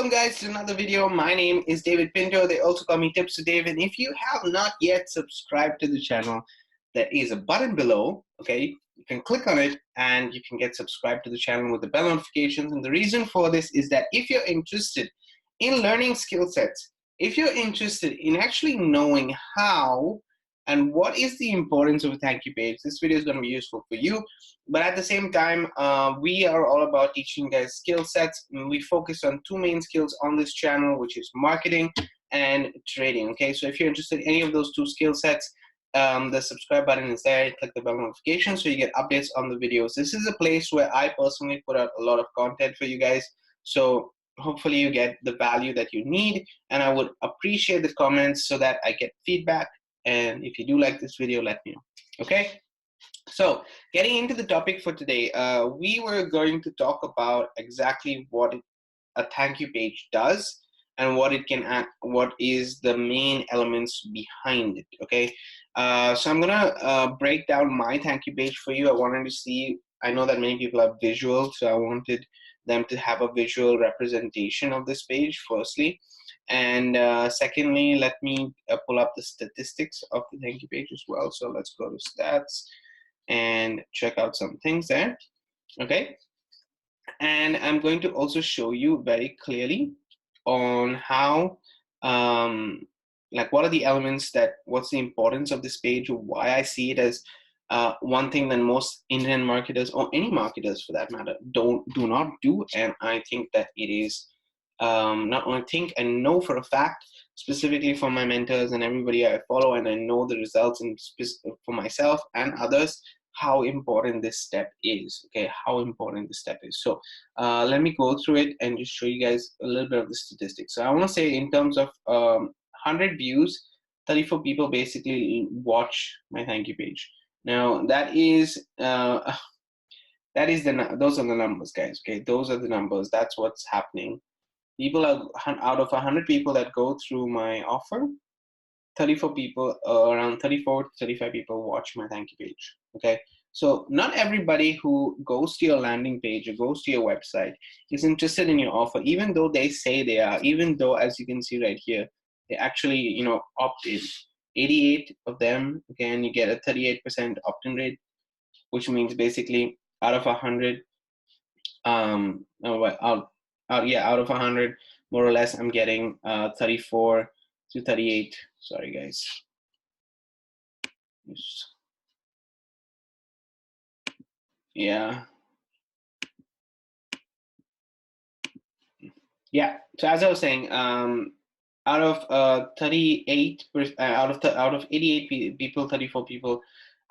Welcome guys to another video. My name is David Pinto. They also call me TipsWithDav. And if you have not yet subscribed to the channel, there is a button below, okay? You can click on it and you can get subscribed to the channel with the bell notifications. And the reason for this is that if you're interested in learning skill sets, if you're interested in actually knowing how and what is the importance of a thank you page, this video is going to be useful for you. But at the same time, we are all about teaching you guys skill sets. And we focus on two main skills on this channel, which is marketing and trading. Okay, so if you're interested in any of those two skill sets, the subscribe button is there. Click the bell notification so you get updates on the videos. This is a place where I personally put out a lot of content for you guys. So hopefully you get the value that you need. And I would appreciate the comments so that I get feedback. And if you do like this video, let me know. Okay. So getting into the topic for today, we were going to talk about exactly what a thank you page does and what it can add, what is the main elements behind it. Okay, so I'm gonna break down my thank you page for you. I wanted to see, I know that many people have visual, so I wanted them to have a visual representation of this page firstly. And secondly, let me pull up the statistics of the thank you page as well. So let's go to stats and check out some things there. Okay, and I'm going to also show you very clearly on how like what are the elements that, what's the importance of this page, why I see it as one thing that most internet marketers, or any marketers for that matter, do not do. And I think that it is not only think and know for a fact, specifically for my mentors and everybody I follow, and I know the results in for myself and others, how important this step is. Okay, how important this step is. So let me go through it and just show you guys a little bit of the statistics. So I want to say, in terms of 100 views, 34 people basically watch my thank you page. Now that is those are the numbers, guys. Okay, those are the numbers. That's what's happening. People are, out of 100 people that go through my offer, 34 people, around 34 to 35 people watch my thank you page. Okay, so not everybody who goes to your landing page or goes to your website is interested in your offer, even though they say they are, even though, as you can see right here, they actually, you know, opt in. 88 of them, again, you get a 38% opt-in rate, which means basically out of 100, out of 100, more or less, I'm getting 34 to 38. Sorry, guys. Yeah. Yeah. So as I was saying, out of 38, out of 88 people, 34 people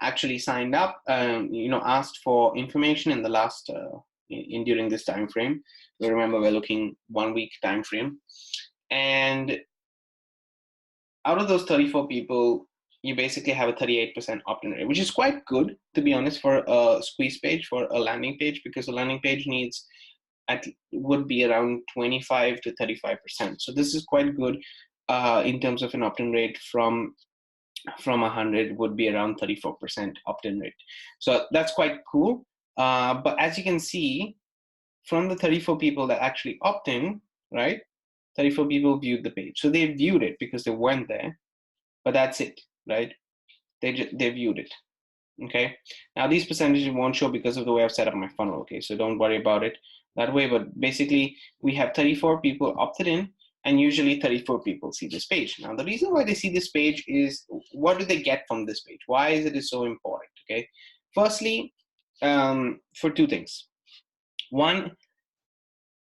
actually signed up. You know, asked for information in the last during this time frame. Remember, we're looking 1 week time frame, and out of those 34 people, you basically have a 38% opt-in rate, which is quite good, to be honest, for a squeeze page, for a landing page, because a landing page needs, would be around 25 to 35%. So this is quite good in terms of an opt-in rate. From 100 would be around 34% opt-in rate. So that's quite cool. But as you can see, from the 34 people that actually opt in, right, 34 people viewed the page. So they viewed it because they went there, but that's it, right? They viewed it. Okay, now these percentages won't show because of the way I've set up my funnel. Okay, so don't worry about it that way. But basically, we have 34 people opted in, and usually 34 people see this page. Now, the reason why they see this page is, what do they get from this page? Why is it so important? Okay, firstly, for two things. One,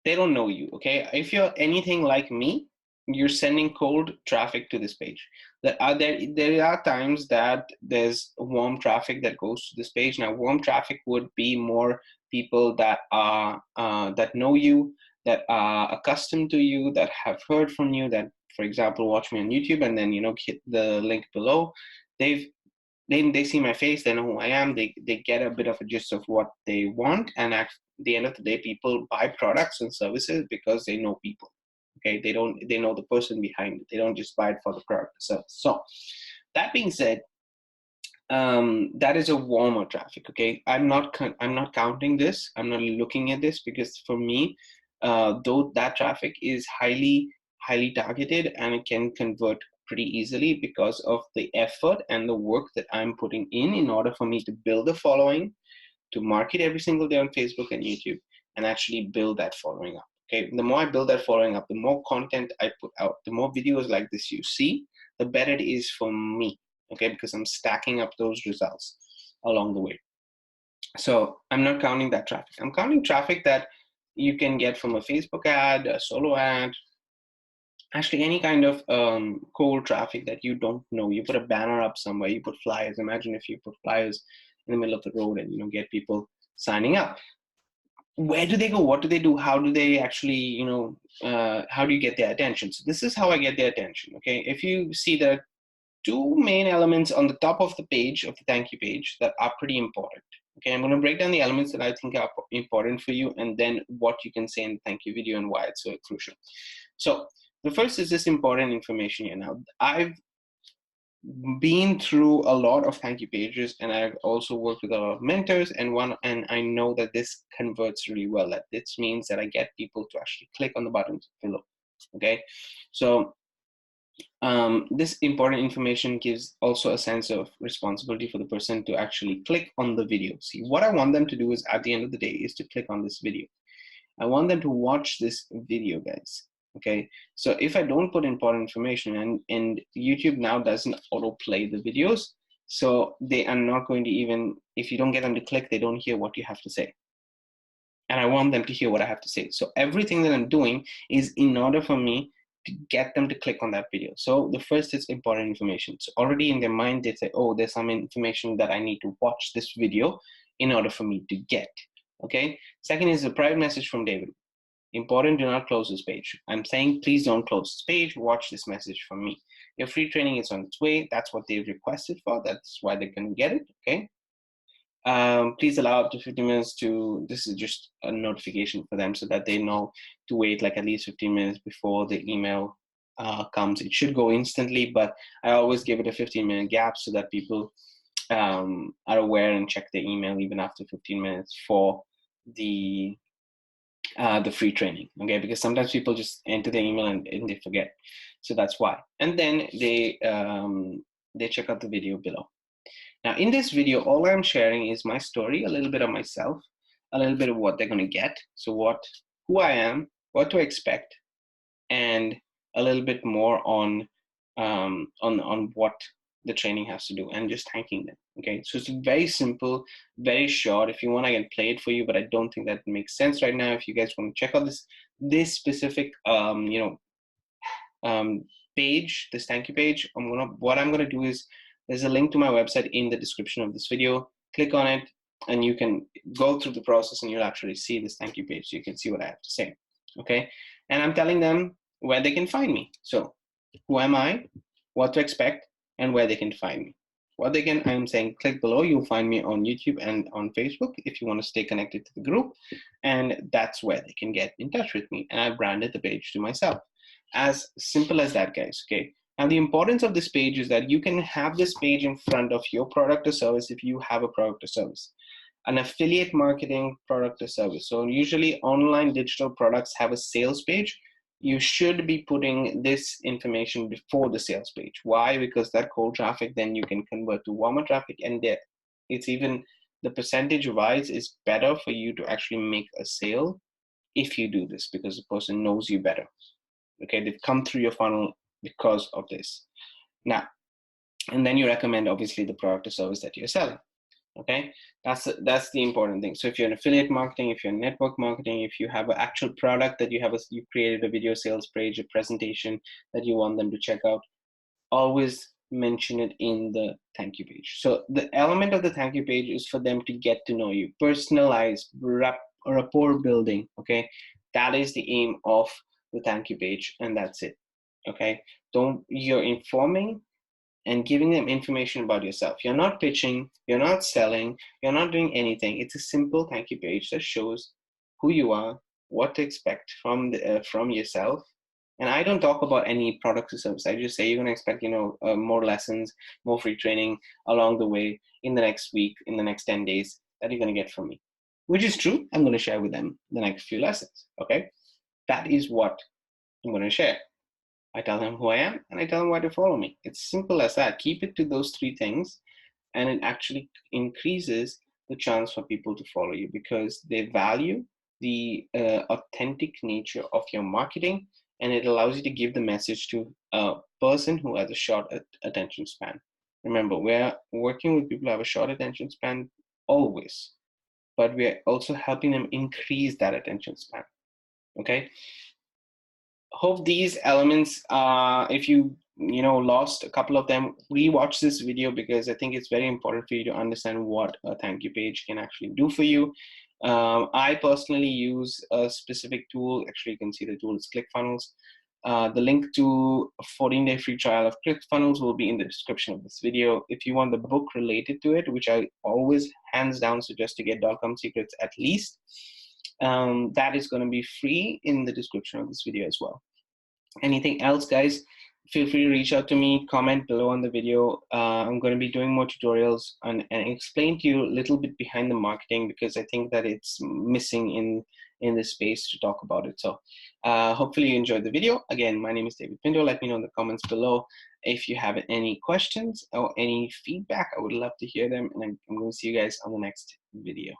they don't know you. Okay, if you're anything like me, you're sending cold traffic to this page. There are times that there's warm traffic that goes to this page. Now, warm traffic would be more people that are that know you, that are accustomed to you, that have heard from you, that, for example, watch me on YouTube and then, you know, hit the link below. They see my face, they know who I am, they get a bit of a gist of what they want, and at the end of the day, people buy products and services because they know people. Okay, they know the person behind it. They don't just buy it for the product itself. So that being said, that is a warmer traffic. Okay, I'm not counting this. I'm not looking at this, because for me, though that traffic is highly targeted, and it can convert pretty easily because of the effort and the work that I'm putting in order for me to build a following, to market every single day on Facebook and YouTube, and actually build that following up. Okay, the more I build that following up, the more content I put out, the more videos like this you see, the better it is for me. Okay, because I'm stacking up those results along the way. So I'm not counting that traffic. I'm counting traffic that you can get from a Facebook ad, a solo ad, actually any kind of cold traffic that you don't know. You put a banner up somewhere, you put flyers. Imagine if you put flyers in the middle of the road and get people signing up. Where do they go? What do they do? How do they actually, how do you get their attention? So this is how I get their attention. Okay, if you see there are two main elements on the top of the page, of the thank you page, that are pretty important. Okay, I'm going to break down the elements that I think are important for you, and then what you can say in the thank you video and why it's so crucial. So the first is this important information here. Now, I've been through a lot of thank you pages, and I've also worked with a lot of mentors, and I know that this converts really well. That this means that I get people to actually click on the buttons below. Okay, so this important information gives also a sense of responsibility for the person to actually click on the video. See, what I want them to do is, at the end of the day, is to click on this video. I want them to watch this video, guys. Okay, so if I don't put important information, and YouTube now doesn't autoplay the videos, so they are not going to even, if you don't get them to click, they don't hear what you have to say. And I want them to hear what I have to say. So everything that I'm doing is in order for me to get them to click on that video. So the first is important information. So already in their mind, they say, oh, there's some information that I need to watch this video in order for me to get. Okay. Second is a private message from David. Important, do not close this page. I'm saying, please don't close this page. Watch this message from me. Your free training is on its way. That's what they've requested for. That's why they can get it. Okay. Please allow up to 15 minutes to, this is just a notification for them so that they know to wait like at least 15 minutes before the email comes. It should go instantly, but I always give it a 15-minute gap so that people are aware and check their email even after 15 minutes for the free training. Okay, because sometimes people just enter their email and they forget, so that's why. And then they check out the video below. Now, in this video, all I'm sharing is my story, a little bit of myself, a little bit of what they're going to get. So who I am, what to expect, and a little bit more on what the training has to do, and just thanking them. Okay, so it's very simple, very short. If you want, I can play it for you, but I don't think that makes sense right now. If you guys want to check out this specific page, this thank you page, what I'm gonna do is, there's a link to my website in the description of this video. Click on it, and you can go through the process, and you'll actually see this thank you page, so you can see what I have to say. Okay, and I'm telling them where they can find me. So, who am I, what to expect, and where they can find me. I'm saying click below. You'll find me on YouTube and on Facebook if you want to stay connected to the group, and that's where they can get in touch with me. And I branded the page to myself. As simple as that, guys. Okay. Now, the importance of this page is that you can have this page in front of your product or service if you have a product or service. An affiliate marketing product or service. So usually online digital products have a sales page. You should be putting this information before the sales page. Why? Because that cold traffic, then you can convert to warmer traffic, and it's even, the percentage wise is better for you to actually make a sale if you do this, because the person knows you better. Okay, they've come through your funnel because of this. Now, and then you recommend obviously the product or service that you're selling. Okay, that's the important thing. So if you're in affiliate marketing, if you're in network marketing, if you have an actual product that you created a video sales page, a presentation that you want them to check out, always mention it in the thank you page. So the element of the thank you page is for them to get to know you, personalized rapport building. Okay, that is the aim of the thank you page, and that's it. Okay, you're informing and giving them information about yourself. You're not pitching, you're not selling, you're not doing anything. It's a simple thank you page that shows who you are, what to expect from yourself. And I don't talk about any products or service. I just say you're going to expect, more lessons, more free training along the way in the next week, in the next 10 days that you're going to get from me, which is true. I'm going to share with them the next few lessons. Okay. That is what I'm going to share. I tell them who I am, and I tell them why to follow me. It's simple as that. Keep it to those three things, and it actually increases the chance for people to follow you because they value the authentic nature of your marketing, and it allows you to give the message to a person who has a short attention span. Remember, we're working with people who have a short attention span always, but we're also helping them increase that attention span. Okay. Hope these elements, if you lost a couple of them, rewatch this video because I think it's very important for you to understand what a thank you page can actually do for you. I personally use a specific tool. Actually, you can see the tool is Clickfunnels. The link to a 14-day free trial of Clickfunnels will be in the description of this video. If you want the book related to it, which I always hands down suggest to get .com secrets at least, that is going to be free in the description of this video as well. Anything else, guys, feel free to reach out to me, comment below on the video. I'm going to be doing more tutorials and explain to you a little bit behind the marketing because I think that it's missing in this space to talk about it. So hopefully you enjoyed the video. Again, my name is David Pinto. Let me know in the comments below if you have any questions or any feedback. I would love to hear them, and I'm going to see you guys on the next video.